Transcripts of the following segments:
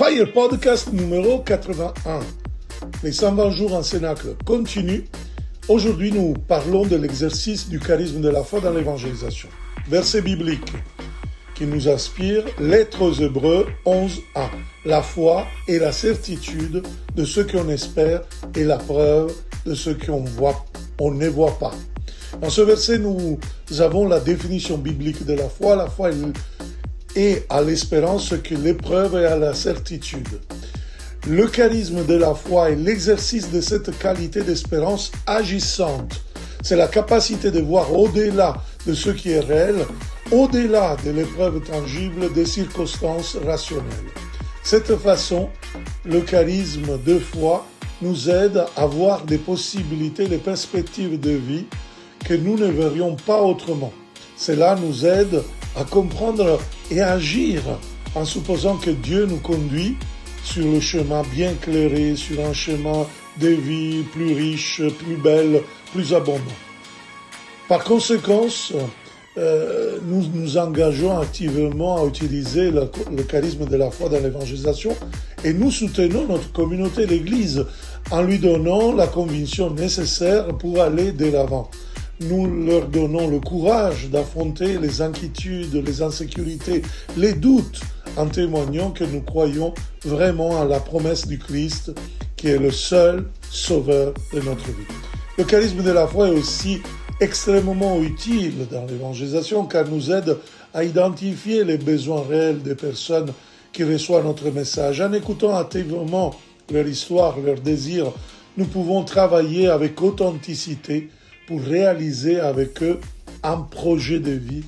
Fire Podcast numéro 81. Les 120 jours en Cénacle continuent. Aujourd'hui, nous parlons de l'exercice du charisme de la foi dans l'évangélisation. Verset biblique qui nous inspire, Lettre aux Hébreux 11.1. La foi est la certitude de ce qu'on espère et la preuve de ce qu'on ne voit pas. Dans ce verset, nous avons la définition biblique de la foi. La foi est à l'espérance ce que l'épreuve est à la certitude. Le charisme de la foi est l'exercice de cette qualité d'espérance agissante. C'est la capacité de voir au-delà de ce qui est réel, au-delà de l'épreuve tangible des circonstances rationnelles. Cette façon, le charisme de foi nous aide à voir des possibilités, des perspectives de vie que nous ne verrions pas autrement. Cela nous aide à comprendre et à agir en supposant que Dieu nous conduit sur le chemin bien clairé, sur un chemin de vie plus riche, plus belle, plus abondant. Par conséquent, nous nous engageons activement à utiliser le charisme de la foi dans l'évangélisation et nous soutenons notre communauté, l'Église, en lui donnant la conviction nécessaire pour aller de l'avant. Nous leur donnons le courage d'affronter les inquiétudes, les insécurités, les doutes, en témoignant que nous croyons vraiment à la promesse du Christ, qui est le seul sauveur de notre vie. Le charisme de la foi est aussi extrêmement utile dans l'évangélisation, car il nous aide à identifier les besoins réels des personnes qui reçoivent notre message. En écoutant attentivement leur histoire, leurs désirs, nous pouvons travailler avec authenticité pour réaliser avec eux un projet de vie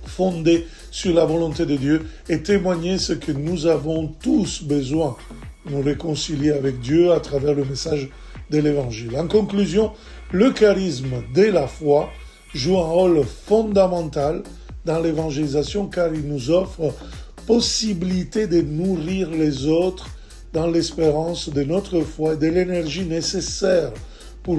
fondé sur la volonté de Dieu et témoigner ce que nous avons tous besoin, nous réconcilier avec Dieu à travers le message de l'Évangile. En conclusion, le charisme de la foi joue un rôle fondamental dans l'évangélisation car il nous offre possibilité de nourrir les autres dans l'espérance de notre foi et de l'énergie nécessaire pour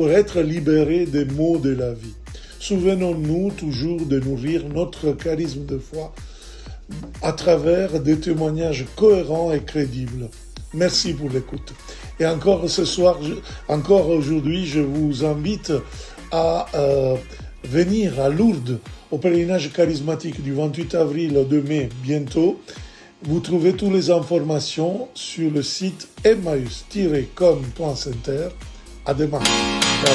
être libérés des maux de la vie. Souvenons-nous toujours de nourrir notre charisme de foi à travers des témoignages cohérents et crédibles. Merci pour l'écoute. Et encore aujourd'hui, je vous invite à venir à Lourdes au pèlerinage charismatique du 28 avril au 2 mai bientôt. Vous trouvez toutes les informations sur le site emmaüs-com.center. À demain. Ciao.